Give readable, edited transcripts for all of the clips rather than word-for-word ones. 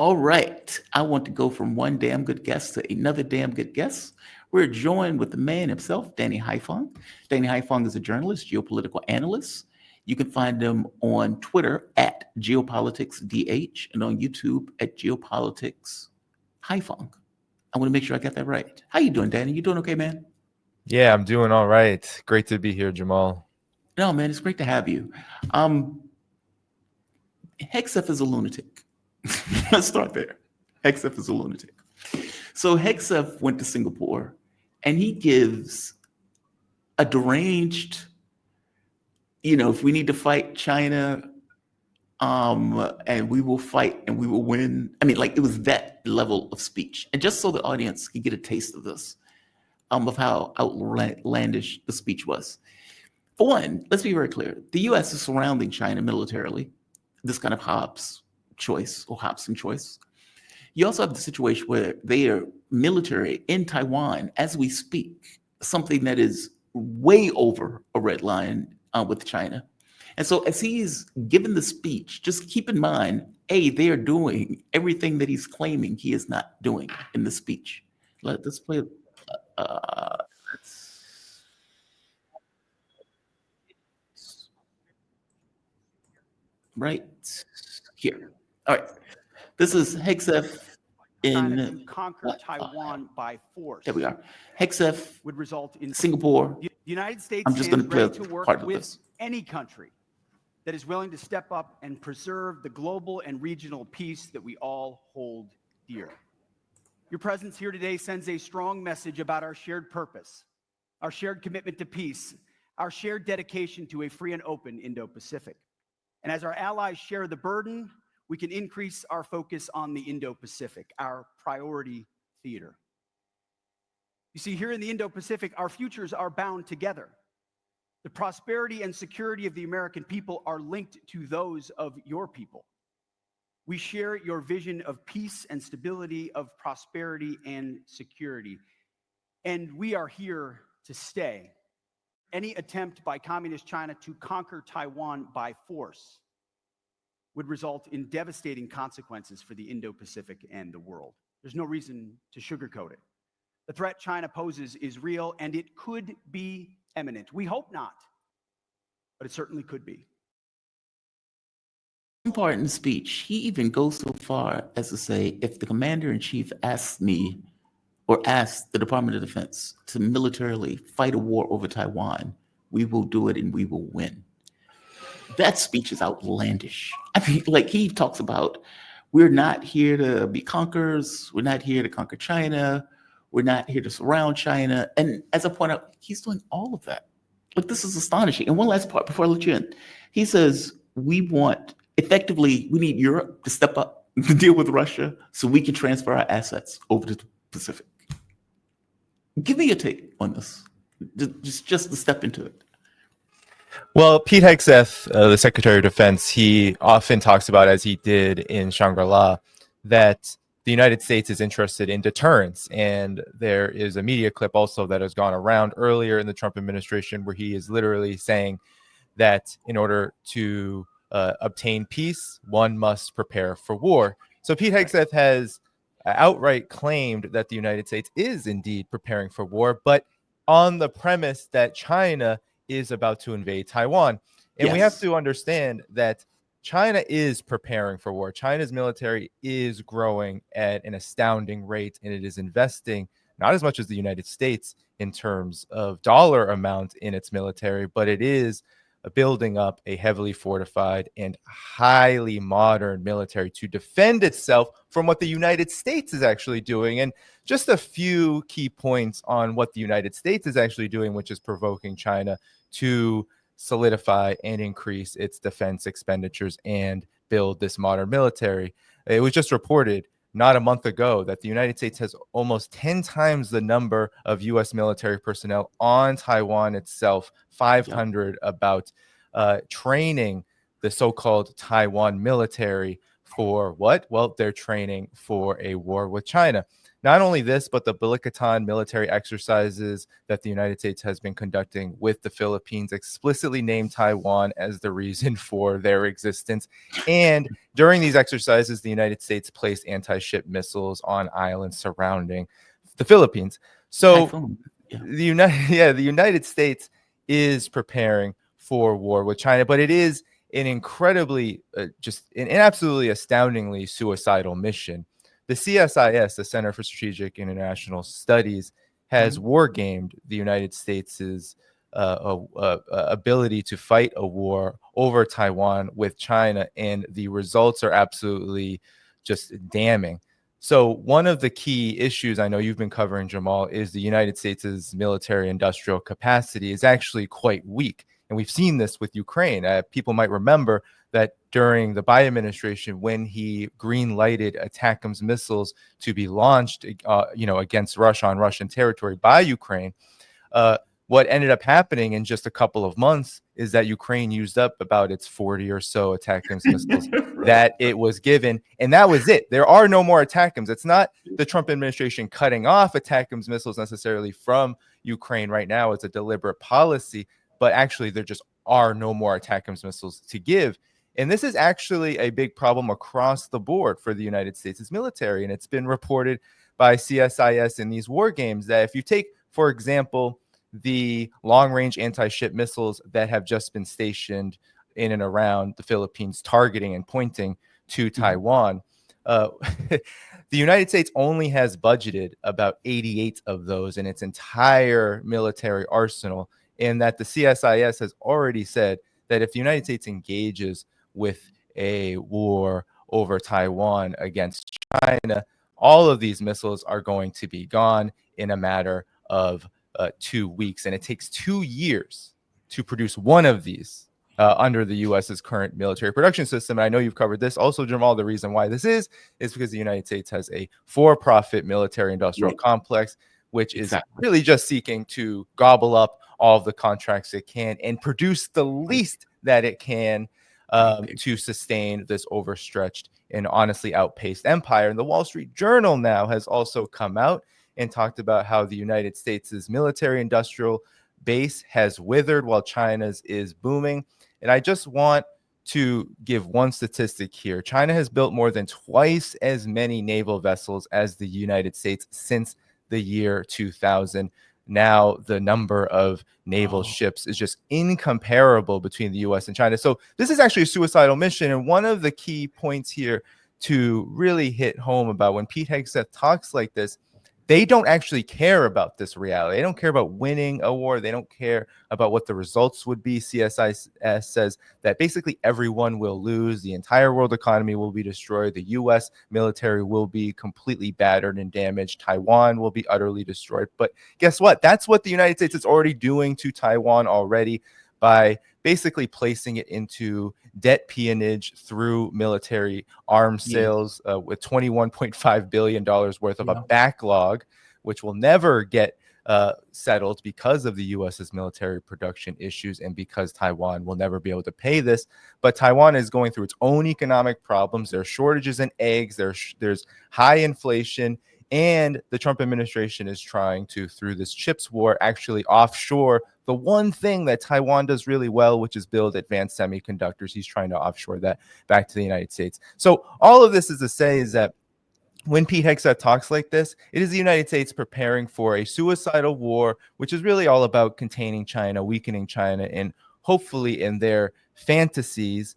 All right. I want to go from one damn good guest to another damn good guest. We're joined with the man himself, Danny Haiphong. Danny Haiphong is a journalist, geopolitical analyst. You can find him on Twitter at geopoliticsdh and on YouTube at geopolitics Haiphong. I want to make sure I got that right. How you doing, Danny? You doing okay, man? Yeah, I'm doing all right. Great to be here, Jamal. No, man, it's great to have you. Um, Hegseth is a lunatic. Let's start there. Hegseth is a lunatic. So Hegseth went to Singapore and he gives a deranged, if we need to fight China, and we will fight and we will win. I mean, like it was that level of speech. And just so the audience can get a taste of this, of how outlandish the speech was. For one, let's be very clear. The US is surrounding China militarily, this kind of Hobbes choice or Hobson choice. You also have the situation where they are military in Taiwan as we speak, something that is way over a red line with China. And so as he's given the speech, just keep in mind, A, they are doing everything that he's claiming he is not doing in the speech. Let's play. Let's, right here. All right. This is Hegseth China in to conquer Taiwan by force. there we are. Hegseth, Would result in Singapore. the United States I'm just going to stands play ready to work part of with this. any country that is willing to step up and preserve the global and regional peace that we all hold dear. Your presence here today sends a strong message about our shared purpose, our shared commitment to peace, our shared dedication to a free and open Indo-Pacific. And as our allies share the burden, we can increase our focus on the Indo-Pacific, our priority theater. You see, here in the Indo-Pacific, our futures are bound together. The prosperity and security of the American people are linked to those of your people. We share your vision of peace and stability, of prosperity and security. And we are here to stay. Any attempt by Communist China to conquer Taiwan by force would result in devastating consequences for the Indo-Pacific and the world. There's no reason to sugarcoat it. The threat China poses is real, and it could be imminent. We hope not, but it certainly could be. Part in the speech, he even goes so far as to say, if the commander-in-chief asks me or asks the Department of Defense to militarily fight a war over Taiwan, we will do it and we will win. That speech is outlandish. I mean, like he talks about, we're not here to be conquerors. We're not here to conquer China. We're not here to surround China. And as I point out, he's doing all of that. Like, this is astonishing. And one last part before I let you in. He says, we need Europe to step up to deal with Russia so we can transfer our assets over to the Pacific. Give me a take on this, just to step into it. Well, Pete Hegseth, the Secretary of Defense, he often talks about, as he did in Shangri-La, that the United States is interested in deterrence. And there is a media clip also that has gone around earlier in the Trump administration where he is literally saying that in order to obtain peace, one must prepare for war. So Pete Hegseth has outright claimed that the United States is indeed preparing for war, but on the premise that China is about to invade Taiwan. And we have to understand that China is preparing for war. China's military is growing at an astounding rate, and it is investing not as much as the United States in terms of dollar amount in its military, but it is building up a heavily fortified and highly modern military to defend itself from what the United States is actually doing. And just a few key points on what the United States is actually doing, which is provoking China to solidify and increase its defense expenditures and build this modern military. It was just reported not a month ago that the United States has almost 10 times the number of U.S. military personnel on Taiwan itself, 500 about training the so-called Taiwan military for what? Well, they're training for a war with China. Not only this, but the Bilikatan military exercises that the United States has been conducting with the Philippines explicitly name Taiwan as the reason for their existence. And during these exercises, the United States placed anti-ship missiles on islands surrounding the Philippines. So Haiphong. Yeah. the United States is preparing for war with China, but it is an incredibly, just an absolutely astoundingly suicidal mission. The CSIS, the Center for Strategic International Studies, has wargamed the United States' ability to fight a war over Taiwan with China, and the results are absolutely just damning. So one of the key issues I know you've been covering, Jamal, is the United States' military industrial capacity is actually quite weak. And we've seen this with Ukraine. People might remember that during the Biden administration, when he green-lighted ATACMS missiles to be launched, against Russia on Russian territory by Ukraine, what ended up happening in just a couple of months is that Ukraine used up about its 40 or so ATACMS missiles that it was given, and that was it. There are no more ATACMS. It's not the Trump administration cutting off ATACMS missiles necessarily from Ukraine right now. It's a deliberate policy, but actually there just are no more ATACMS missiles to give. And this is actually a big problem across the board for the United States' military, and it's been reported by CSIS in these war games that if you take, for example, the long-range anti-ship missiles that have just been stationed in and around the Philippines, targeting and pointing to Taiwan. The United States only has budgeted about 88 of those in its entire military arsenal, and that the CSIS has already said that if the United States engages with a war over Taiwan against China, all of these missiles are going to be gone in a matter of 2 weeks, and it takes 2 years to produce one of these under the U.S.'s current military production system. And I know you've covered this. Also, Jamal, the reason why this is because the United States has a for-profit military-industrial complex, which is really just seeking to gobble up all of the contracts it can and produce the least that it can to sustain this overstretched and honestly outpaced empire. And the Wall Street Journal now has also come out and talked about how the United States' military industrial base has withered while China's is booming. And I just want to give one statistic here. China has built more than twice as many naval vessels as the United States since the year 2000. Now the number of naval ships is just incomparable between the US and China. So this is actually a suicidal mission. And one of the key points here to really hit home about when Pete Hegseth talks like this, they don't actually care about this reality. They don't care about winning a war. They don't care about what the results would be. CSIS says that basically everyone will lose. The entire world economy will be destroyed. The U.S. military will be completely battered and damaged. Taiwan will be utterly destroyed. But guess what? That's what the United States is already doing to Taiwan already by basically placing it into debt peonage through military arms sales with $21.5 billion worth of a backlog, which will never get settled because of the U.S.'s military production issues and because Taiwan will never be able to pay this. But Taiwan is going through its own economic problems. There are shortages in eggs. There's high inflation. And the Trump administration is trying to, through this chips war, actually offshore the one thing that Taiwan does really well, which is build advanced semiconductors. He's trying to offshore that back to the United States. So all of this is to say is that when Pete Hegseth talks like this, it is the United States preparing for a suicidal war, which is really all about containing China, weakening China, and hopefully in their fantasies,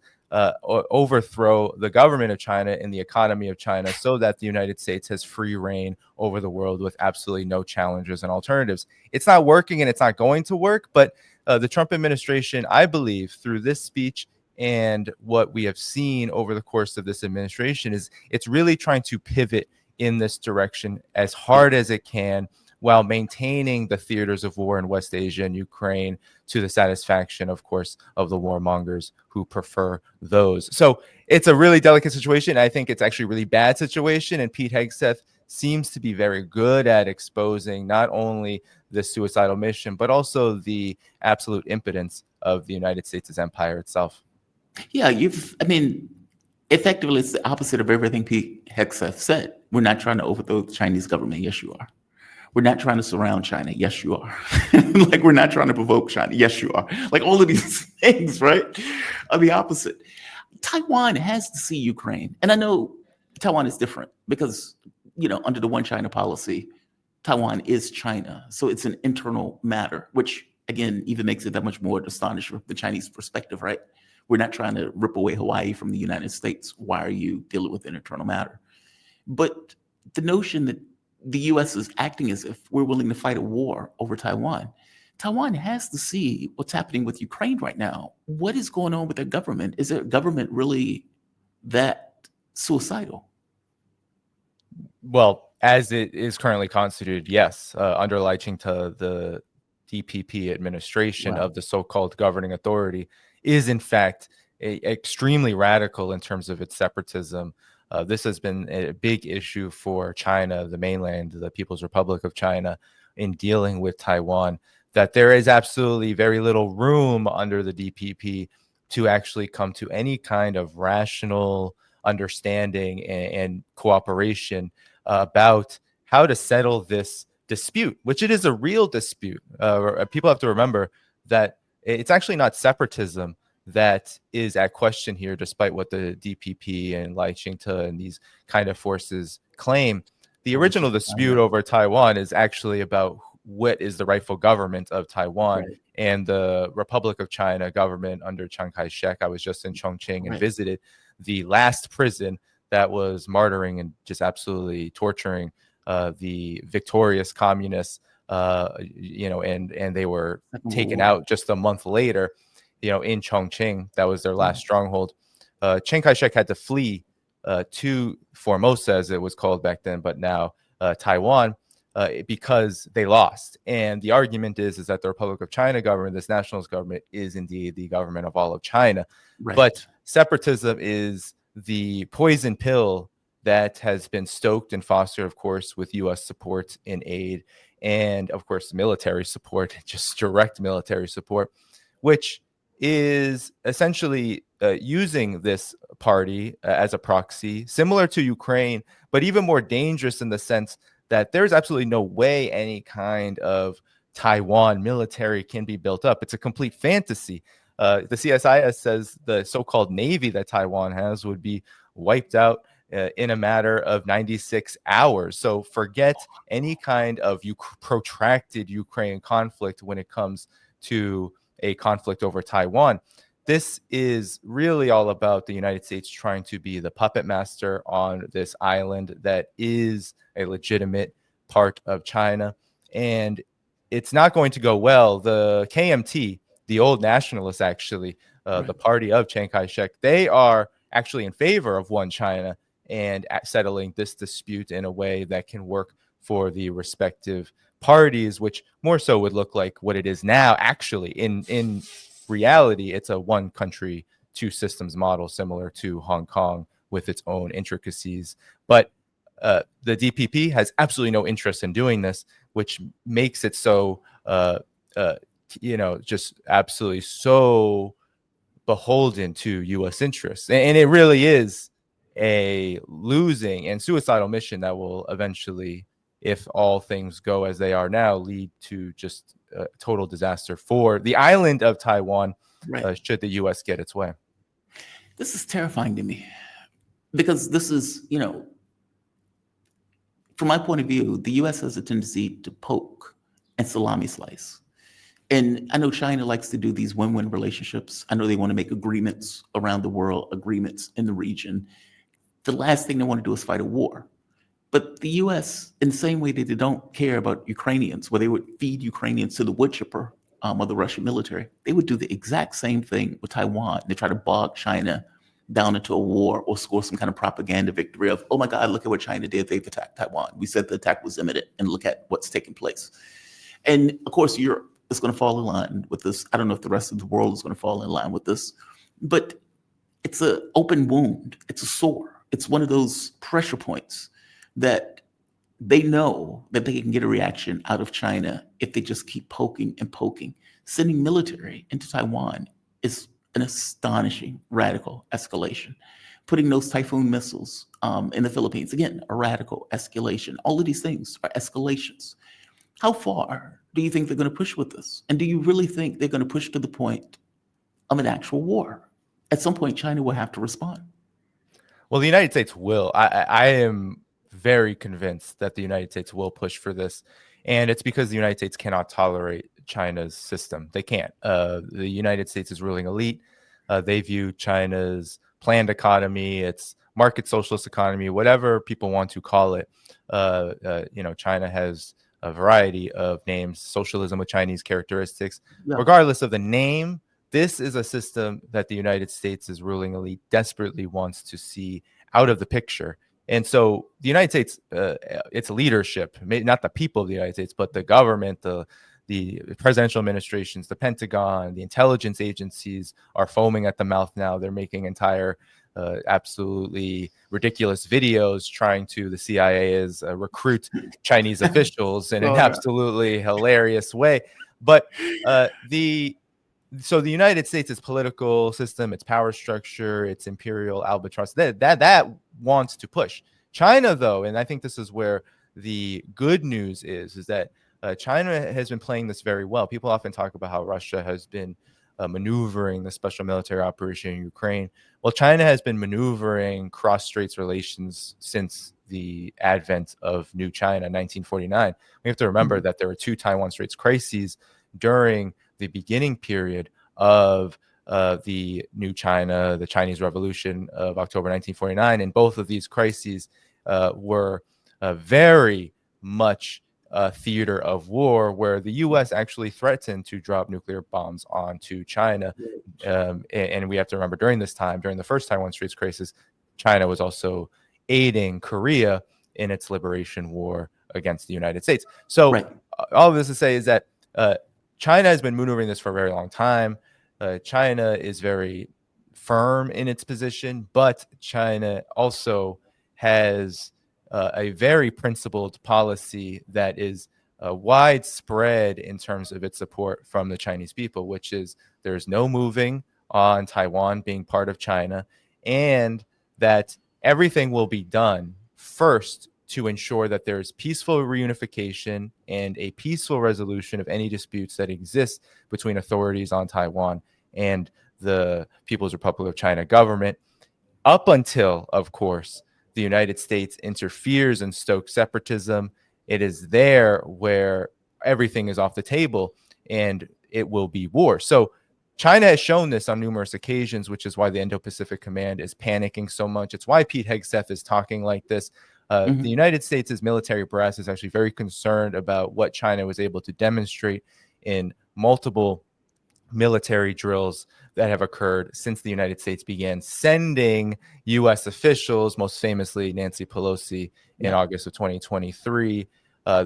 overthrow the government of China and the economy of China so that the United States has free reign over the world with absolutely no challenges and alternatives. It's not working and it's not going to work, but the Trump administration, I believe, through this speech and what we have seen over the course of this administration is it's really trying to pivot in this direction as hard as it can while maintaining the theaters of war in West Asia and Ukraine to the satisfaction, of course, of the warmongers who prefer those. So it's a really delicate situation. I think it's actually a really bad situation. And Pete Hegseth seems to be very good at exposing not only the suicidal mission, but also the absolute impotence of the United States' empire itself. Yeah, Effectively, it's the opposite of everything Pete Hegseth said. We're not trying to overthrow the Chinese government. Yes, you are. We're not trying to surround China. Yes, you are. Like, we're not trying to provoke China. Yes, you are. Like, all of these things, right, are the opposite. Taiwan has to see Ukraine. And I know Taiwan is different because, under the one China policy, Taiwan is China. So it's an internal matter, which, again, even makes it that much more astonishing from the Chinese perspective, right? We're not trying to rip away Hawaii from the United States. Why are you dealing with an internal matter? But the notion that the US is acting as if we're willing to fight a war over Taiwan, Taiwan has to see what's happening with Ukraine right now. What is going on with their government? Is their government really that suicidal? Well, as it is currently constituted, yes, under Lai Ching-te, the DPP administration Wow. of the so-called governing authority is in fact extremely radical in terms of its separatism. This has been a big issue for China, the mainland, the People's Republic of China, in dealing with Taiwan, that there is absolutely very little room under the DPP to actually come to any kind of rational understanding and cooperation about how to settle this dispute, which it is a real dispute. People have to remember that it's actually not separatism that is at question here, despite what the DPP and Lai Ching-te and these kind of forces claim. The original dispute over Taiwan is actually about what is the rightful government of Taiwan. Right. And the Republic of China government under Chiang Kai-shek. I was just in Chongqing and visited the last prison that was martyring and just absolutely torturing the victorious communists, and they were taken out just a month later, in Chongqing. That was their last stronghold. Chiang Kai-shek had to flee to Formosa, as it was called back then, but now Taiwan, because they lost. And the argument is that the Republic of China government, this nationalist government, is indeed the government of all of China. Right. But separatism is the poison pill that has been stoked and fostered, of course, with U.S. support and aid, and of course military support, just direct military support, which is essentially using this party as a proxy, similar to Ukraine, but even more dangerous in the sense that there's absolutely no way any kind of Taiwan military can be built up. It's a complete fantasy. The CSIS says the so-called navy that Taiwan has would be wiped out in a matter of 96 hours. So forget any kind of protracted Ukraine conflict when it comes to a conflict over Taiwan. This is really all about the United States trying to be the puppet master on this island that is a legitimate part of China. And it's not going to go well. The KMT, the old nationalists, actually, the party of Chiang Kai-shek, they are actually in favor of one China and settling this dispute in a way that can work for the respective parties, which more so would look like what it is now. Actually, in reality, it's a one country, two systems model, similar to Hong Kong with its own intricacies. But the DPP has absolutely no interest in doing this, which makes it so, just absolutely so beholden to U.S. interests. And it really is a losing and suicidal mission that will eventually, if all things go as they are now, lead to just total disaster for the island of Taiwan, should the U.S. get its way. This is terrifying to me because this is, from my point of view, the U.S. has a tendency to poke and salami slice. And I know China likes to do these win-win relationships. I know they want to make agreements around the world, agreements in the region. The last thing they want to do is fight a war. But the U.S., in the same way that they don't care about Ukrainians, where they would feed Ukrainians to the wood chipper of the Russian military, they would do the exact same thing with Taiwan. They try to bog China down into a war or score some kind of propaganda victory of, oh my God, look at what China did. They've attacked Taiwan. We said the attack was imminent, and look at what's taking place. And of course, Europe is going to fall in line with this. I don't know if the rest of the world is going to fall in line with this, but it's an open wound. It's a sore. It's one of those pressure points that they know that they can get a reaction out of China if they just keep poking and poking. Sending military into Taiwan is an astonishing radical escalation. putting those Typhoon missiles in the Philippines. Again, a radical escalation. All of these things are escalations. How far do you think they're going to push with this? And do you really think they're going to push to the point of an actual war? At some point, China will have to respond. Well, the United States will. I am very convinced that the United States will push for this. And it's because the United States cannot tolerate China's system. They can't. The United States is ruling elite. They view China's planned economy, its market socialist economy, whatever people want to call it. China has a variety of names, socialism with Chinese characteristics. Yeah. Regardless of the name, this is a system that the United States' ruling elite desperately wants to see out of the picture. And so the United States, its leadership, not the people of the United States, but the government, the presidential administrations, the Pentagon, the intelligence agencies are foaming at the mouth now. They're making entire absolutely ridiculous videos trying to, the CIA is recruit Chinese officials in an absolutely hilarious way. But so the United States' political system, its power structure, its imperial albatross, that wants to push. China, though, and I think this is where the good news is that China has been playing this very well. People often talk about how Russia has been maneuvering the special military operation in Ukraine. Well, China has been maneuvering cross-straits relations since the advent of New China, 1949. We have to remember that there were two Taiwan Straits crises during the beginning period of the New China, the Chinese Revolution of October 1949. And both of these crises were very much a theater of war, where the U.S. actually threatened to drop nuclear bombs onto China. And we have to remember during this time, during the first Taiwan Straits crisis, China was also aiding Korea in its liberation war against the United States. So all of this to say is that China has been maneuvering this for a very long time. China is very firm in its position, but China also has a very principled policy that is widespread in terms of its support from the Chinese people, which is there's no moving on Taiwan being part of China, and that everything will be done first to ensure that there's peaceful reunification and a peaceful resolution of any disputes that exist between authorities on Taiwan and the People's Republic of China government, up until, of course, the United States interferes and stokes separatism. It is there where everything is off the table and it will be war. So China has shown this on numerous occasions, which is why the Indo-Pacific Command is panicking so much. It's why Pete Hegseth is talking like this. The United States' military brass is actually very concerned about what China was able to demonstrate in multiple military drills that have occurred since the United States began sending U.S. officials, most famously Nancy Pelosi, in August of 2023.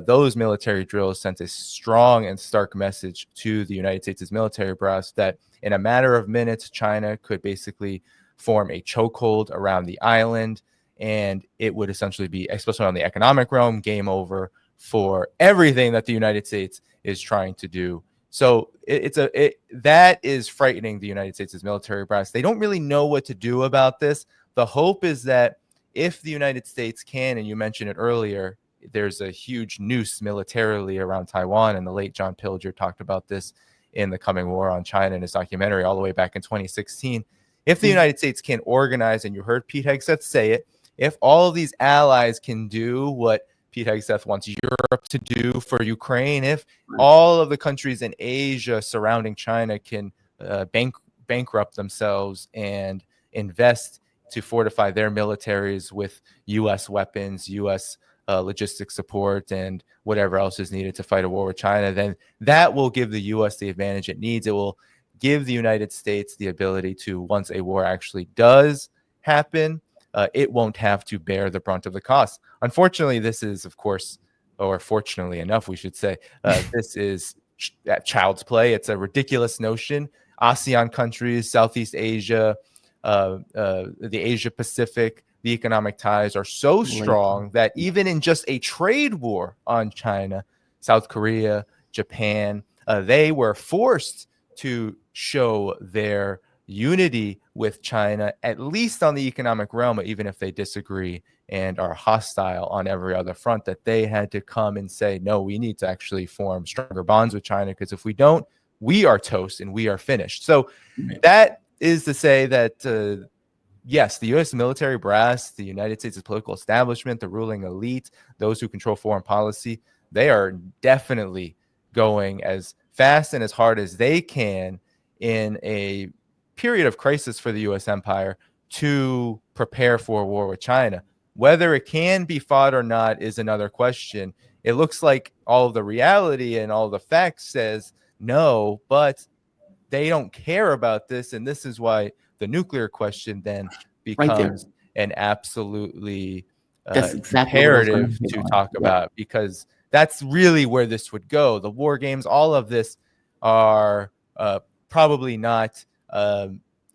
Those military drills sent a strong and stark message to the United States' military brass that in a matter of minutes, China could basically form a chokehold around the island, and it would essentially be, especially on the economic realm, game over for everything that the United States is trying to do. So that is frightening the United States' military brass. They don't really know what to do about this. The hope is that if the United States can, and you mentioned it earlier, there's a huge noose militarily around Taiwan, and the late John Pilger talked about this in The Coming War on China in his documentary all the way back in 2016. If the United States can organize, and you heard Pete Hegseth say it, if all of these allies can do what Pete Hegseth wants Europe to do for Ukraine, if all of the countries in Asia surrounding China can bankrupt themselves and invest to fortify their militaries with U.S. weapons, U.S. Logistic support, and whatever else is needed to fight a war with China, then that will give the U.S. the advantage it needs. It will give the United States the ability to, once a war actually does happen, it won't have to bear the brunt of the cost. Unfortunately, this is, of course, or fortunately enough, we should say, this is child's play. It's a ridiculous notion. ASEAN countries, Southeast Asia, the Asia Pacific, the economic ties are so strong that even in just a trade war on China, South Korea, Japan, they were forced to show their unity with China, at least on the economic realm, even if they disagree and are hostile on every other front, that they had to come and say, no, we need to actually form stronger bonds with China, because if we don't, we are toast and we are finished. So that is to say that yes, the U.S. military brass, the United States' political establishment, the ruling elite, those who control foreign policy, they are definitely going as fast and as hard as they can in a period of crisis for the U.S. empire to prepare for a war with China. Whether it can be fought or not is another question. It looks like all of the reality and all of the facts says no, but they don't care about this. And this is why the nuclear question then Right there. becomes an absolutely That's exactly what I was gonna imperative hit to on. talk Yeah. about, because that's really where this would go. The war games, all of this are probably not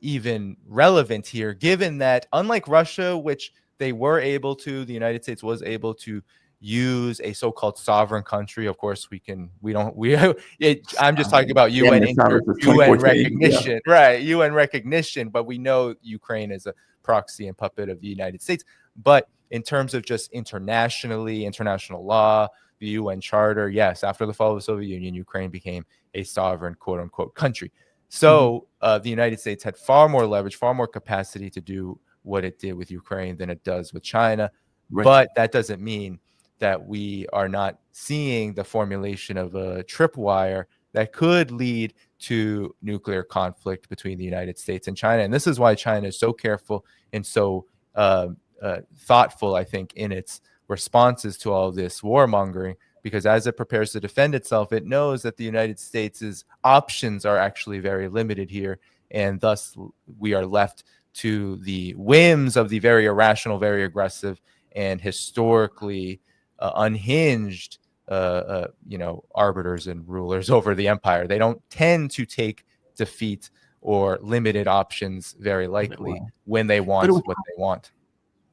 even relevant here, given that unlike Russia, which they were able to, the United States was able to use a so-called sovereign country. Of course, I'm just talking about Damn, that sounds like UN 2014. Yeah. recognition, right? UN recognition, but we know Ukraine is a proxy and puppet of the United States. But in terms of just internationally, international law, the UN Charter, yes, after the fall of the Soviet Union, Ukraine became a sovereign, quote unquote, country. So the United States had far more leverage, far more capacity to do what it did with Ukraine than it does with China. Right. But that doesn't mean that we are not seeing the formulation of a tripwire that could lead to nuclear conflict between the United States and China. And this is why China is so careful and so thoughtful, I think, in its responses to all this warmongering, because as it prepares to defend itself, it knows that the United States' options are actually very limited here. And thus, we are left to the whims of the very irrational, very aggressive, and historically unhinged arbiters and rulers over the empire. They don't tend to take defeat or limited options very likely when they want what they want.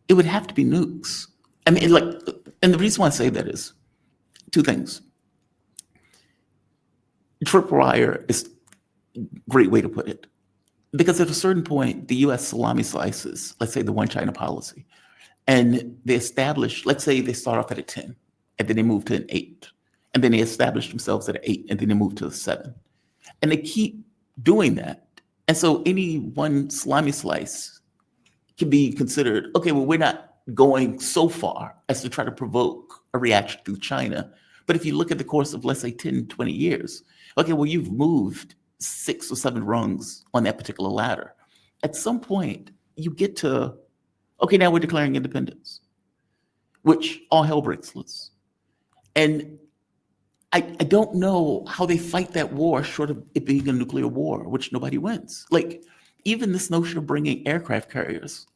It would have to be nukes. I mean, and the reason why I say that is two things. Tripwire is a great way to put it. Because at a certain point, the US salami slices, let's say the one China policy, and they establish, let's say they start off at a 10, and then they move to an 8, and then they establish themselves at an 8, and then they move to a 7. And they keep doing that. And so any one salami slice can be considered, okay, well, we're not going so far as to try to provoke a reaction through China. But if you look at the course of, let's say, 10, 20 years, okay, well, you've moved 6 or 7 rungs on that particular ladder. At some point, you get to, okay, now we're declaring independence, which all hell breaks loose. And I don't know how they fight that war short of it being a nuclear war, which nobody wins. Like, even this notion of bringing aircraft carriers,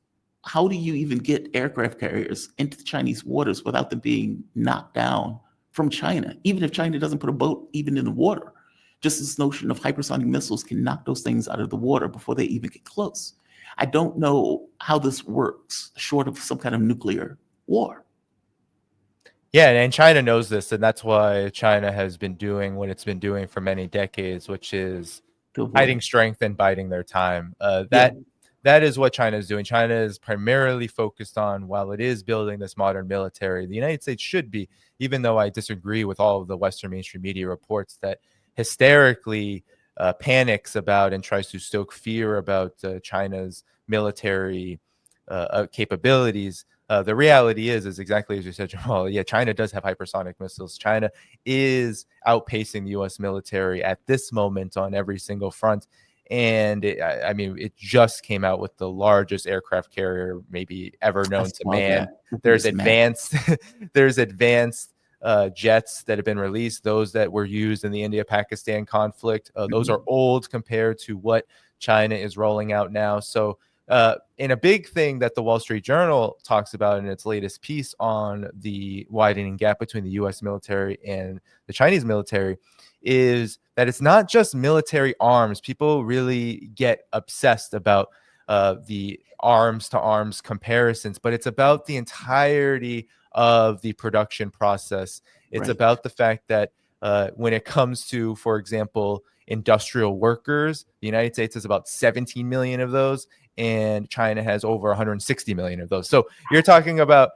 how do you even get aircraft carriers into the Chinese waters without them being knocked down from China, even if China doesn't put a boat even in the water? Just this notion of hypersonic missiles can knock those things out of the water before they even get close. I don't know how this works short of some kind of nuclear war. Yeah, and China knows this, and that's why China has been doing what it's been doing for many decades, which is hiding strength and biding their time. That is what China is doing. China is primarily focused on, while it is building this modern military, the United States should be, even though I disagree with all of the Western mainstream media reports that hysterically panics about and tries to stoke fear about China's military capabilities. The reality is exactly as you said, Jamal. Yeah, China does have hypersonic missiles. China is outpacing the U.S. military at this moment on every single front. And it just came out with the largest aircraft carrier maybe ever known to man. There's advanced, jets that have been released. Those that were used in the India-Pakistan conflict, those are old compared to what China is rolling out now. So, in a big thing that the Wall Street Journal talks about in its latest piece on the widening gap between the U.S. military and the Chinese military is that it's not just military arms. People really get obsessed about the arms to arms comparisons, but it's about the entirety of the production process. It's about the fact that when it comes to, for example, industrial workers. The United States has about 17 million of those, and China has over 160 million of those. So you're talking about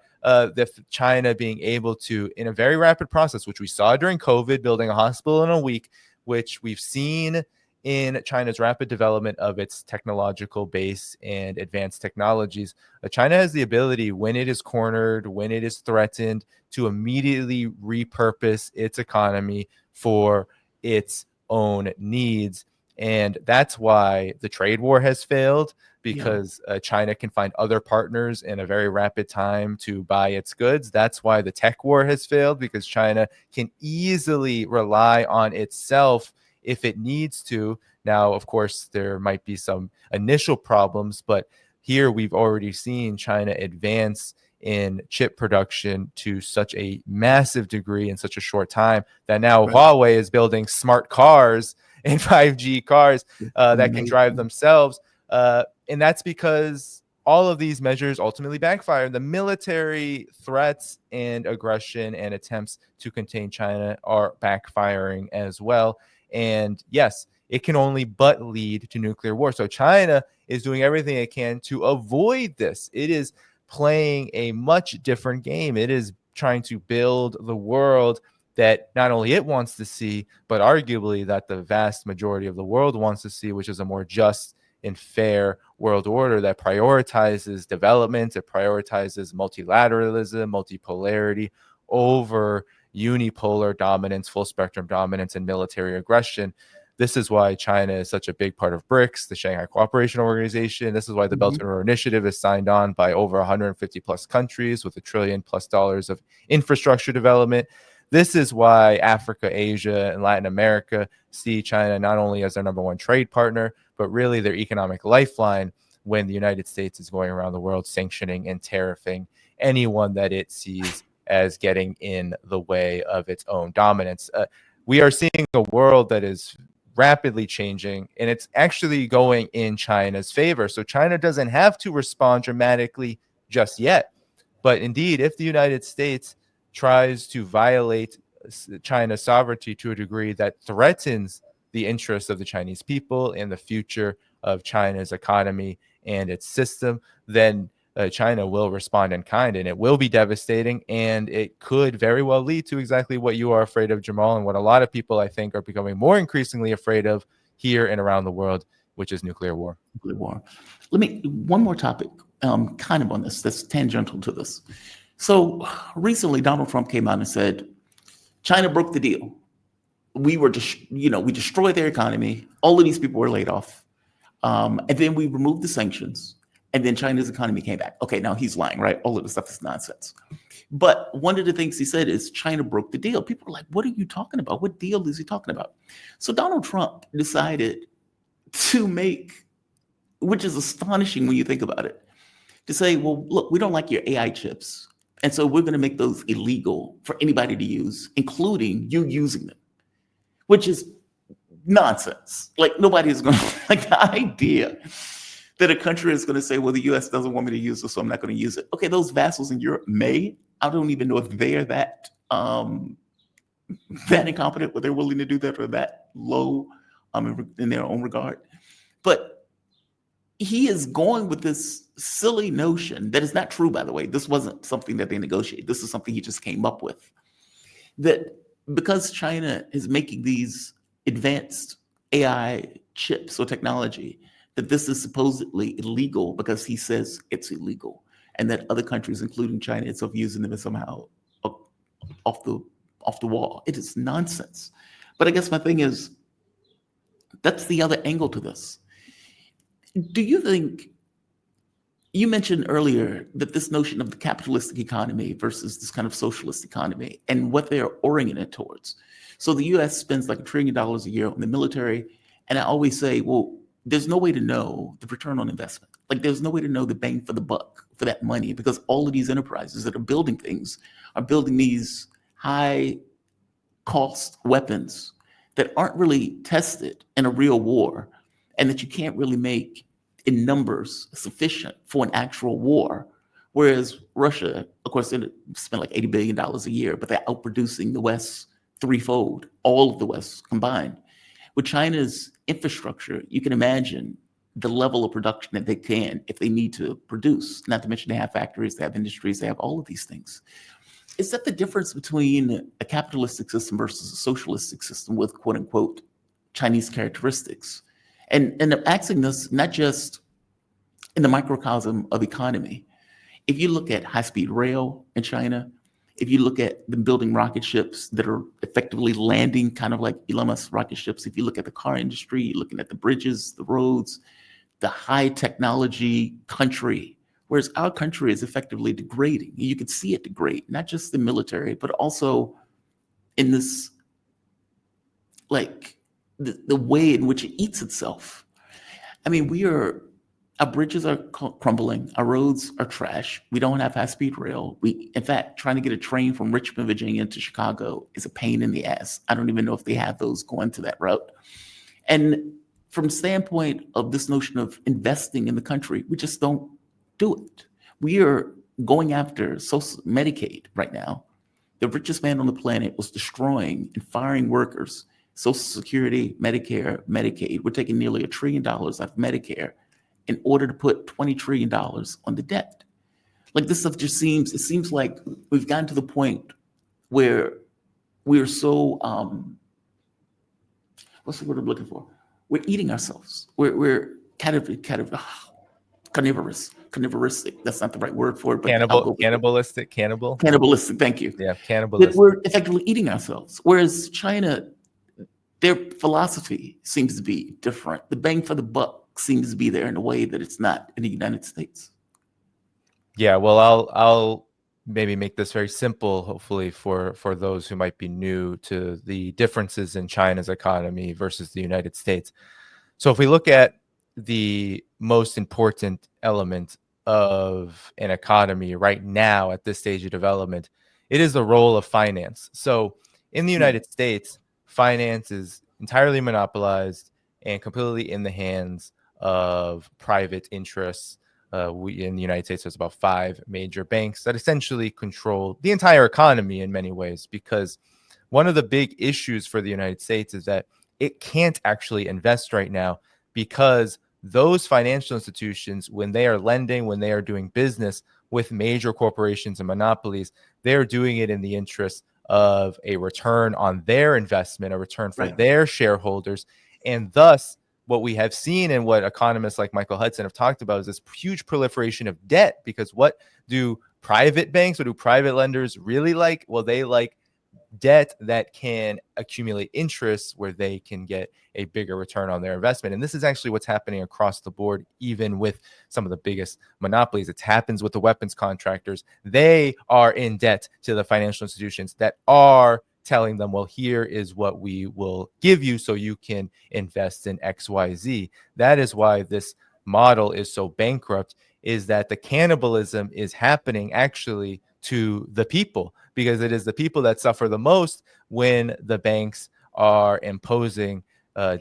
China being able to, in a very rapid process, which we saw during COVID, building a hospital in a week, which we've seen in China's rapid development of its technological base and advanced technologies. China has the ability, when it is cornered, when it is threatened, to immediately repurpose its economy for its own needs. And that's why the trade war has failed, because China can find other partners in a very rapid time to buy its goods. That's why the tech war has failed, because China can easily rely on itself if it needs to. Now, of course, there might be some initial problems, but here we've already seen China advance in chip production to such a massive degree in such a short time that now Huawei is building smart cars and 5G cars that can drive themselves. And that's because all of these measures ultimately backfire. The military threats and aggression and attempts to contain China are backfiring as well. And yes, it can only but lead to nuclear war. So China is doing everything it can to avoid this. It is playing a much different game. It is trying to build the world that not only it wants to see, but arguably that the vast majority of the world wants to see, which is a more just and fair world order that prioritizes development, it prioritizes multilateralism, multipolarity over unipolar dominance, full spectrum dominance, and military aggression. This is why China is such a big part of BRICS, the Shanghai Cooperation Organization. This is why the Belt and Road Initiative is signed on by over 150 plus countries with $1 trillion plus of infrastructure development. This is why Africa, Asia, and Latin America see China not only as their number one trade partner, but really their economic lifeline when the United States is going around the world sanctioning and tariffing anyone that it sees as getting in the way of its own dominance. We are seeing a world that is rapidly changing, and it's actually going in China's favor. So China doesn't have to respond dramatically just yet. But indeed, if the United States tries to violate China's sovereignty to a degree that threatens the interests of the Chinese people and the future of China's economy and its system, then China will respond in kind, and it will be devastating, and it could very well lead to exactly what you are afraid of, Jamal, and what a lot of people, I think, are becoming more increasingly afraid of here and around the world, which is nuclear war. Nuclear war. One more topic, kind of on this, that's tangential to this. So recently, Donald Trump came out and said, China broke the deal. We destroyed their economy. All of these people were laid off. And then we removed the sanctions. And then China's economy came back. Okay, now he's lying, right? All of this stuff is nonsense. But one of the things he said is China broke the deal. People are like, what are you talking about? What deal is he talking about? So Donald Trump decided to make, which is astonishing when you think about it, to say, well, look, we don't like your AI chips. And so we're going to make those illegal for anybody to use, including you using them, which is nonsense. Like, nobody is going to, like, the idea that a country is going to say, well, the US doesn't want me to use this, so I'm not going to use it. Okay, those vassals in Europe may. I don't even know if they're that incompetent, where they're willing to do that or that low in their own regard. But he is going with this silly notion that is not true, by the way. This wasn't something that they negotiated. This is something he just came up with. That because China is making these advanced AI chips or technology, that this is supposedly illegal because he says it's illegal, and that other countries, including China itself, using them is somehow off the wall. It is nonsense. But I guess my thing is, that's the other angle to this. Do you think, you mentioned earlier that this notion of the capitalistic economy versus this kind of socialist economy and what they're oriented towards. So the US spends like $1 trillion a year on the military. And I always say, well, there's no way to know the return on investment. Like, there's no way to know the bang for the buck for that money, because all of these enterprises that are building things are building these high cost weapons that aren't really tested in a real war, and that you can't really make in numbers sufficient for an actual war. Whereas Russia, of course, they spend like $80 billion a year, but they're outproducing the West threefold, all of the West combined, with China's infrastructure, you can imagine the level of production that they can, if they need to produce, not to mention they have factories, they have industries, they have all of these things. Is that the difference between a capitalistic system versus a socialistic system with quote unquote Chinese characteristics? And I'm asking this not just in the microcosm of economy. If you look at high-speed rail in China, if you look at them building rocket ships that are effectively landing kind of like Elon Musk's rocket ships, if you look at the car industry, you're looking at the bridges, the roads, the high technology country, whereas our country is effectively degrading. You can see it degrade, not just the military, but also in this, like the way in which it eats itself. I mean, our bridges are crumbling. Our roads are trash. We don't have high-speed rail. In fact, trying to get a train from Richmond, Virginia to Chicago is a pain in the ass. I don't even know if they have those going to that route. And from the standpoint of this notion of investing in the country, we just don't do it. We are going after social Medicaid right now. The richest man on the planet was destroying and firing workers, Social Security, Medicare, Medicaid. We're taking nearly $1 trillion out of Medicare in order to put $20 trillion on the debt. Like this stuff just seems like we've gotten to the point where we're so, what's the word I'm looking for? We're eating ourselves. We're kind of carnivoristic. That's not the right word for it, but Cannibalistic. Cannibalistic, thank you. Yeah, That cannibalistic. we're effectively eating ourselves. Whereas China, their philosophy seems to be different. The bang for the buck seems to be there in a way that it's not in the United States. Yeah, well, I'll maybe make this very simple, hopefully for those who might be new to the differences in China's economy versus the United States. So if we look at the most important element of an economy right now at this stage of development, it is the role of finance. So in the United States, finance is entirely monopolized and completely in the hands of private interests. In the United States, there's about 5 major banks that essentially control the entire economy in many ways, because one of the big issues for the United States is that it can't actually invest right now because those financial institutions, when they are lending, when they are doing business with major corporations and monopolies, they're doing it in the interest of a return on their investment, a return for their shareholders. And thus, what we have seen and what economists like Michael Hudson have talked about is this huge proliferation of debt. Because what do private banks, what do private lenders really like? Well, they like debt that can accumulate interest where they can get a bigger return on their investment. And this is actually what's happening across the board, even with some of the biggest monopolies. It happens with the weapons contractors. They are in debt to the financial institutions that are telling them, well, here is what we will give you so you can invest in XYZ. That is why this model is so bankrupt, is that the cannibalism is happening actually to the people, because it is the people that suffer the most when the banks are imposing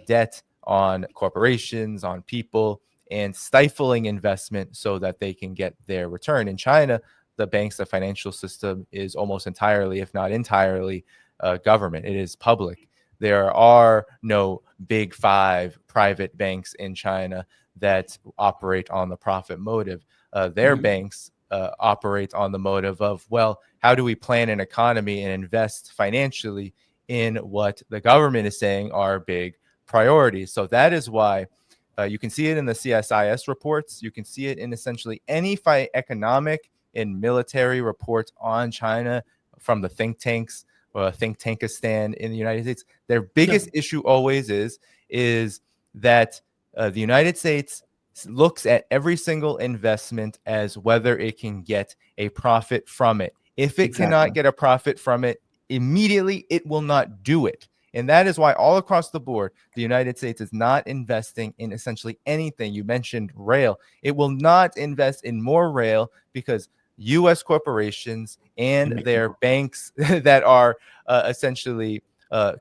debt on corporations, on people, and stifling investment so that they can get their return. In China, the banks, the financial system is almost entirely, if not entirely, government. It is public. There are no big 5 private banks in China that operate on the profit motive. Their banks operate on the motive of, well, how do we plan an economy and invest financially in what the government is saying are big priorities? So that is why you can see it in the CSIS reports. You can see it in essentially any economic and military reports on China from the think tanks, think tankistan in the United States. Their biggest issue always is that the United States looks at every single investment as whether it can get a profit from it. If it cannot get a profit from it immediately, it will not do it. And that is why all across the board, the United States is not investing in essentially anything. You mentioned rail. It will not invest in more rail because U.S. corporations and their banks that are essentially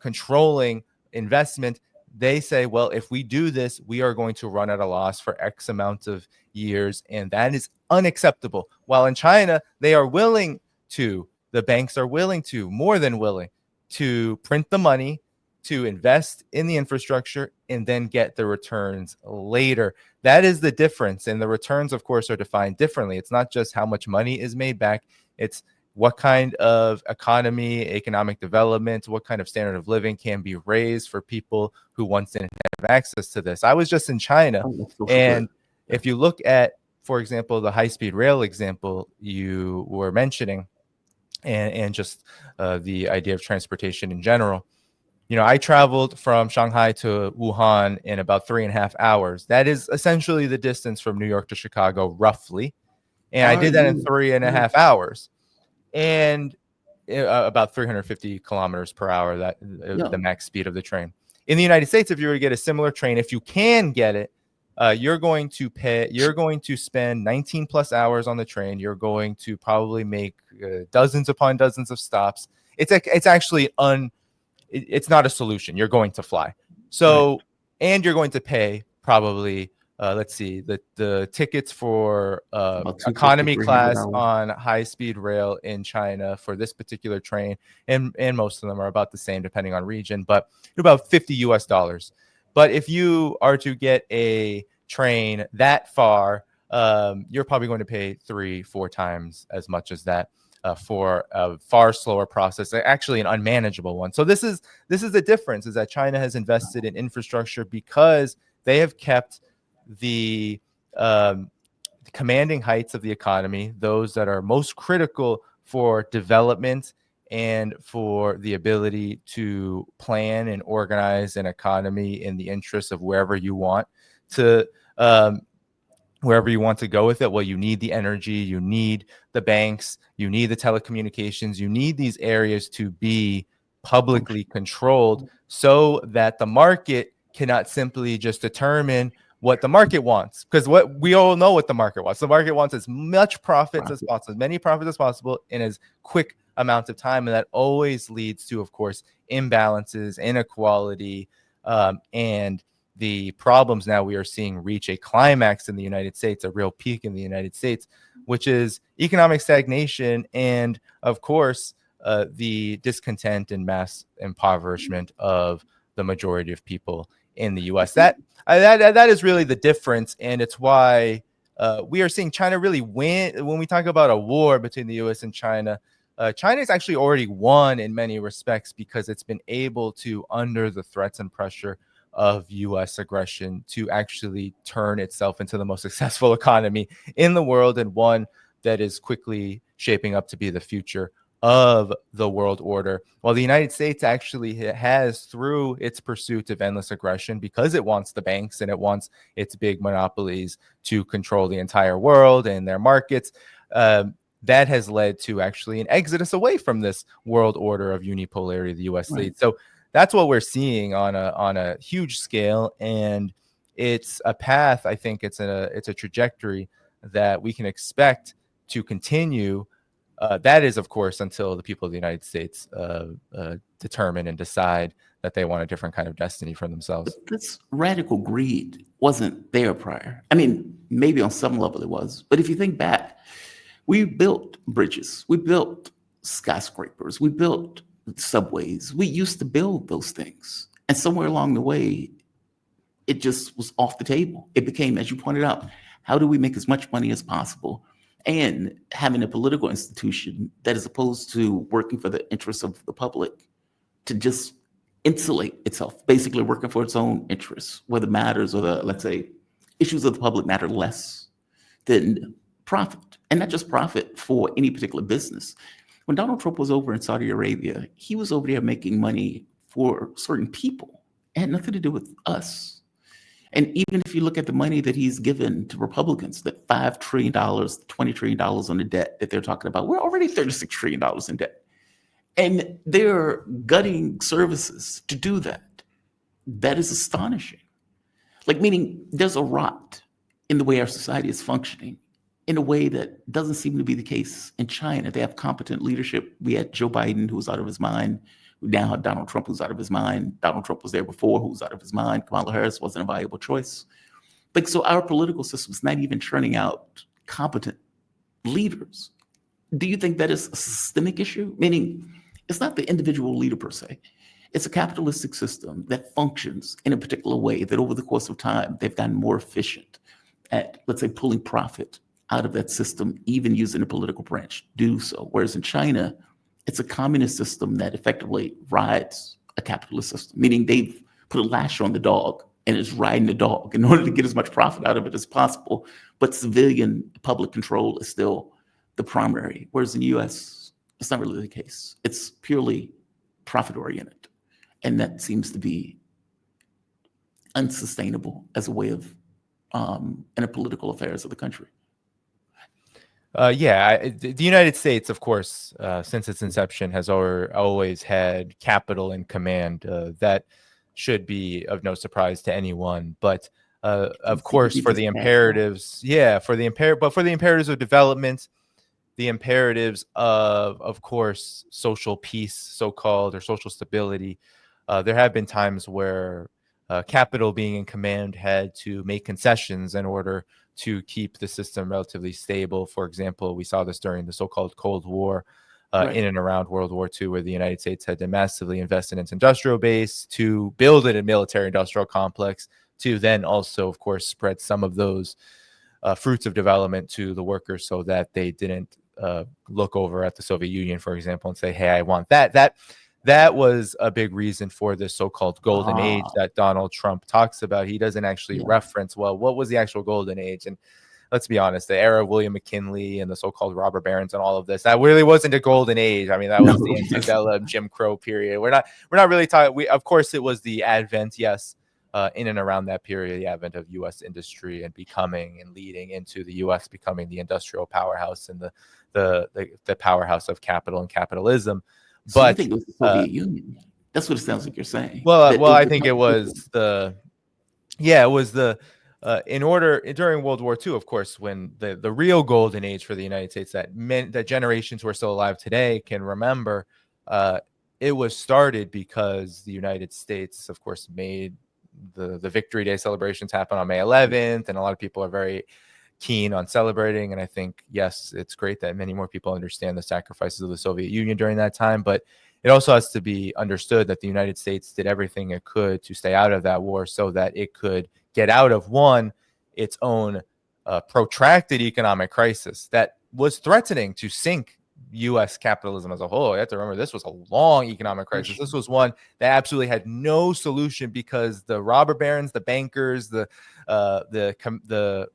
controlling investment, they say, well, if we do this, we are going to run at a loss for X amount of years, and that is unacceptable. While in China, they are willing to, the banks are willing to, more than willing, to print the money, to invest in the infrastructure and then get the returns later. That is the difference. And the returns, of course, are defined differently. It's not just how much money is made back. It's what kind of economy, economic development, what kind of standard of living can be raised for people who once didn't have access to this. I was just in China, and if you look at, for example, the high-speed rail example you were mentioning, and just the idea of transportation in general, I traveled from Shanghai to Wuhan in about 3.5 hours. That is essentially the distance from New York to Chicago, roughly. And I did that in 3.5 hours. And about 350 kilometers per hour, that the max speed of the train. In the United States, if you were to get a similar train, if you can get it, you're going to spend 19 plus hours on the train. You're going to probably make dozens upon dozens of stops. It's actually it's not a solution. You're going to fly. So, right. And you're going to pay probably, let's see, the tickets for economy class on high-speed rail in China for this particular train, and most of them are about the same depending on region, but about $50 US. But if you are to get a train that far, you're probably going to pay 3-4 times as much as that for a far slower process, actually an unmanageable one. So this is the difference, is that China has invested in infrastructure because they have kept the commanding heights of the economy, those that are most critical for development and for the ability to plan and organize an economy in the interest of wherever you want to go with it. Well, you need the energy, you need the banks, you need the telecommunications, you need these areas to be publicly controlled so that the market cannot simply just determine what the market wants, because what we all know what the market wants. The market wants as much profits as possible, as many profits as possible in as quick amounts of time, and that always leads to, of course, imbalances, inequality, and the problems now we are seeing reach a climax in the United States, a real peak in the United States, which is economic stagnation and, of course, the discontent and mass impoverishment of the majority of people in the U.S. That is really the difference, and it's why we are seeing China really win. When we talk about a war between the U.S. and China, China has actually already won in many respects because it's been able to, under the threats and pressure of U.S. aggression, to actually turn itself into the most successful economy in the world, and one that is quickly shaping up to be the future of the world order. While the United States actually has, through its pursuit of endless aggression, because it wants the banks and it wants its big monopolies to control the entire world and their markets, that has led to actually an exodus away from this world order of unipolarity the U.S. leads. So that's what we're seeing on a huge scale, and it's a path. I think it's a trajectory that we can expect to continue. That is, of course, until the people of the United States determine and decide that they want a different kind of destiny for themselves. But this radical greed wasn't there prior. I mean, maybe on some level it was, but if you think back, we built bridges, we built skyscrapers, we built subways. We used to build those things. And somewhere along the way, it just was off the table. It became, as you pointed out, how do we make as much money as possible? And having a political institution that is opposed to working for the interests of the public to just insulate itself, basically working for its own interests, whether matters or the, let's say, issues of the public matter less than profit. And not just profit for any particular business. When Donald Trump was over in Saudi Arabia, he was over there making money for certain people. It had nothing to do with us. And even if you look at the money that he's given to Republicans, that $5 trillion, $20 trillion on the debt that they're talking about, we're already $36 trillion in debt. And they're gutting services to do that. That is astonishing. Like, meaning there's a rot in the way our society is functioning, in a way that doesn't seem to be the case in China. They have competent leadership. We had Joe Biden, who was out of his mind. We now have Donald Trump, who's out of his mind. Donald Trump was there before, who was out of his mind. Kamala Harris wasn't a viable choice. Like, so our political system's not even churning out competent leaders. Do you think that is a systemic issue? Meaning, it's not the individual leader per se. It's a capitalistic system that functions in a particular way that over the course of time, they've gotten more efficient at, let's say, pulling profit out of that system, even using the political branch to do so. Whereas in China, it's a communist system that effectively rides a capitalist system, meaning they've put a lash on the dog and is riding the dog in order to get as much profit out of it as possible. But civilian public control is still the primary. Whereas in the US, it's not really the case. It's purely profit oriented. And that seems to be unsustainable as a way of in the political affairs of the country. The United States, of course, since its inception, has always had capital in command. That should be of no surprise to anyone. But of course, for the imperatives, for the imperatives of development, the imperatives of course, social peace, so-called, or social stability, there have been times where capital being in command had to make concessions in order to keep the system relatively stable. For example, we saw this during the so-called Cold War, in and around World War II, where the United States had to massively invest in its industrial base to build it a military-industrial complex, to then also, of course, spread some of those fruits of development to the workers so that they didn't look over at the Soviet Union, for example, and say, hey, I want that. That was a big reason for this so-called golden age that Donald Trump talks about. He doesn't actually reference, well, what was the actual golden age? And let's be honest, the era of William McKinley and the so-called robber barons and all of this, that really wasn't a golden age. I mean, that was the antebellum Jim Crow period. We're not really talking. Of course, it was the advent, in and around that period, the advent of U.S. industry and becoming and leading into the U.S. becoming the industrial powerhouse and the powerhouse of capital and capitalism. So but I think it was the Soviet Union. That's what it sounds like you're saying. Well, I think it was in order during World War II, of course, when the real golden age for the United States that meant that generations who are still alive today can remember, it was started because the United States, of course, made the Victory Day celebrations happen on May 11th, and a lot of people are very keen on celebrating. And I think, yes, it's great that many more people understand the sacrifices of the Soviet Union during that time, but it also has to be understood that the United States did everything it could to stay out of that war so that it could get out of its own protracted economic crisis that was threatening to sink U.S. capitalism as a whole. You have to remember, this was a long economic crisis. This was one that absolutely had no solution because the robber barons, the bankers, the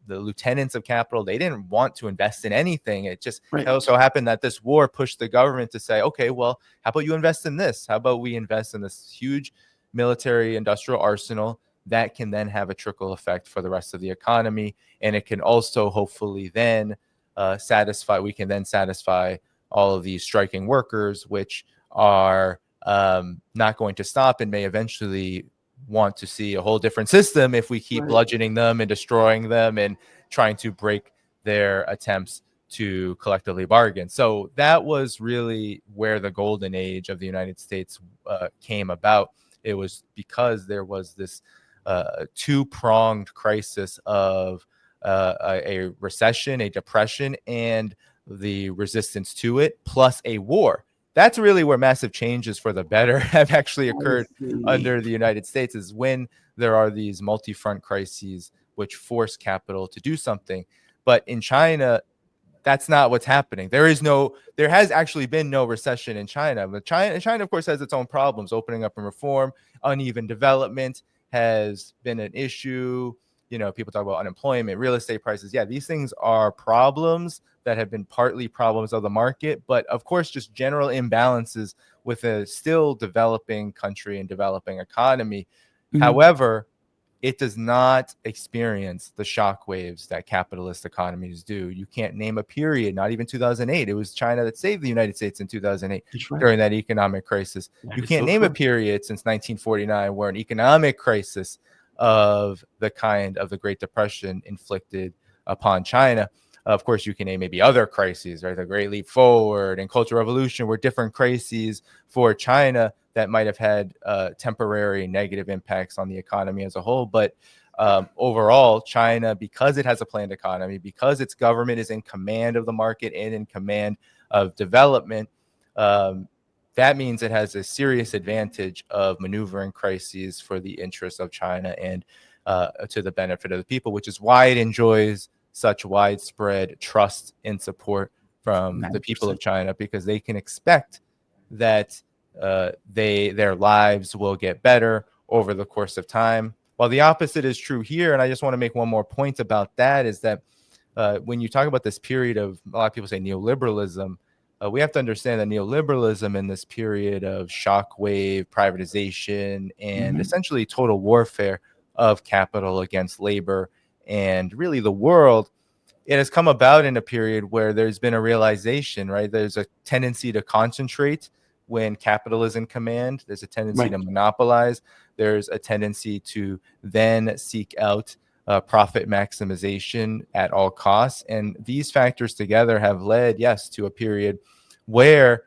lieutenants of capital, they didn't want to invest in anything. It just so happened that this war pushed the government to say, okay, well, how about you invest in this? How about we invest in this huge military industrial arsenal that can then have a trickle effect for the rest of the economy, and it can also hopefully then satisfy all of these striking workers, which are not going to stop and may eventually want to see a whole different system if we keep bludgeoning them and destroying them and trying to break their attempts to collectively bargain. So that was really where the golden age of the United States came about. It was because there was this two-pronged crisis of a recession, a depression, and the resistance to it, plus a war. That's really where massive changes for the better have actually occurred under the United States, is when there are these multi-front crises which force capital to do something. But in China, that's not what's happening. There has actually been no recession in China. But China, of course, has its own problems. Opening up and reform, uneven development has been an issue. You know, people talk about unemployment, real estate prices. Yeah, these things are problems that have been partly problems of the market, but of course, just general imbalances with a still developing country and developing economy. However, it does not experience the shockwaves that capitalist economies do. You can't name a period, not even 2008. It was China that saved the United States in 2008 during that economic crisis. You can't name a period since 1949 where an economic crisis of the kind of the Great Depression inflicted upon China. Of course, you can name maybe other crises, right? The Great Leap Forward and Cultural Revolution were different crises for China that might have had temporary negative impacts on the economy as a whole. But overall, China, because it has a planned economy, because its government is in command of the market and in command of development, that means it has a serious advantage of maneuvering crises for the interests of China and to the benefit of the people, which is why it enjoys such widespread trust and support from the people of 90%. China, because they can expect that their lives will get better over the course of time. While the opposite is true here, and I just want to make one more point about that, is that when you talk about this period of, a lot of people say neoliberalism, we have to understand that neoliberalism in this period of shockwave privatization and essentially total warfare of capital against labor and really the world, it has come about in a period where there's been a realization, right? There's a tendency to concentrate when capital is in command. There's a tendency Right. to monopolize. There's a tendency to then seek out profit maximization at all costs. And these factors together have led, yes, to a period where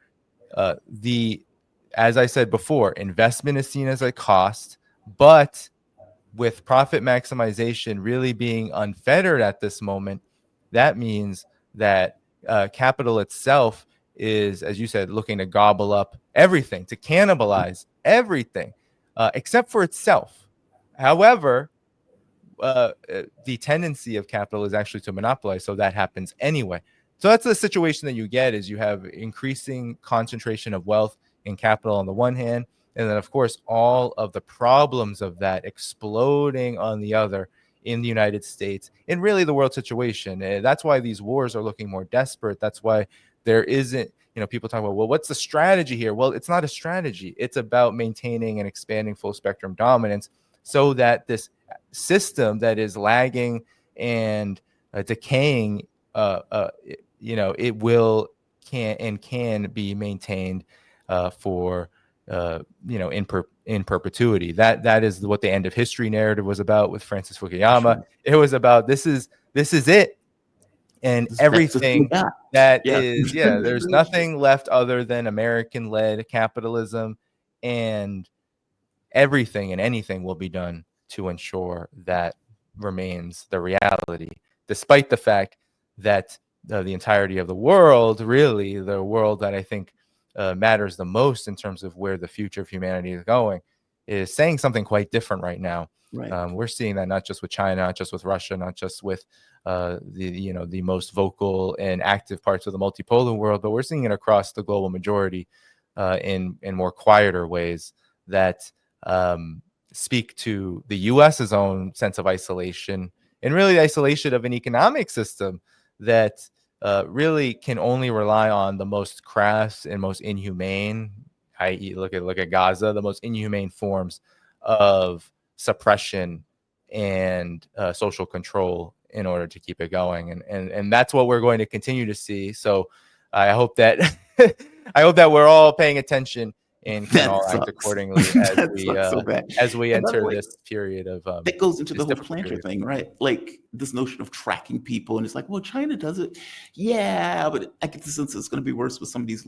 as I said before, investment is seen as a cost, but with profit maximization really being unfettered at this moment, that means that capital itself is, as you said, looking to gobble up everything, to cannibalize everything except for itself. However, the tendency of capital is actually to monopolize, so that happens anyway. So that's the situation that you get, is you have increasing concentration of wealth and capital on the one hand, and then of course all of the problems of that exploding on the other in the United States, and really the world situation. And that's why these wars are looking more desperate. That's why there isn't, people talk about, well, what's the strategy here? Well, it's not a strategy. It's about maintaining and expanding full spectrum dominance so that this system that is lagging and decaying, it will can be maintained for in perpetuity. That is what the end of history narrative was about with Francis Fukuyama. Sure. It was about this is it, and everything that is there's nothing left other than American-led capitalism, and everything and anything will be done to ensure that remains the reality, despite the fact that the entirety of the world, really the world that I think matters the most in terms of where the future of humanity is going, is saying something quite different right now. Right. We're seeing that not just with China, not just with Russia, not just with the most vocal and active parts of the multipolar world, but we're seeing it across the global majority in more quieter ways that speak to the U.S.'s own sense of isolation, and really the isolation of an economic system that really can only rely on the most crass and most inhumane, i.e., look at Gaza, the most inhumane forms of suppression and social control in order to keep it going, and that's what we're going to continue to see. So I hope that we're all paying attention and can all act accordingly as we enter this period of that goes into the whole difficult planter period. thing, right? Like this notion of tracking people, and it's like, well, China does it, yeah, but I get the sense it's going to be worse with some of these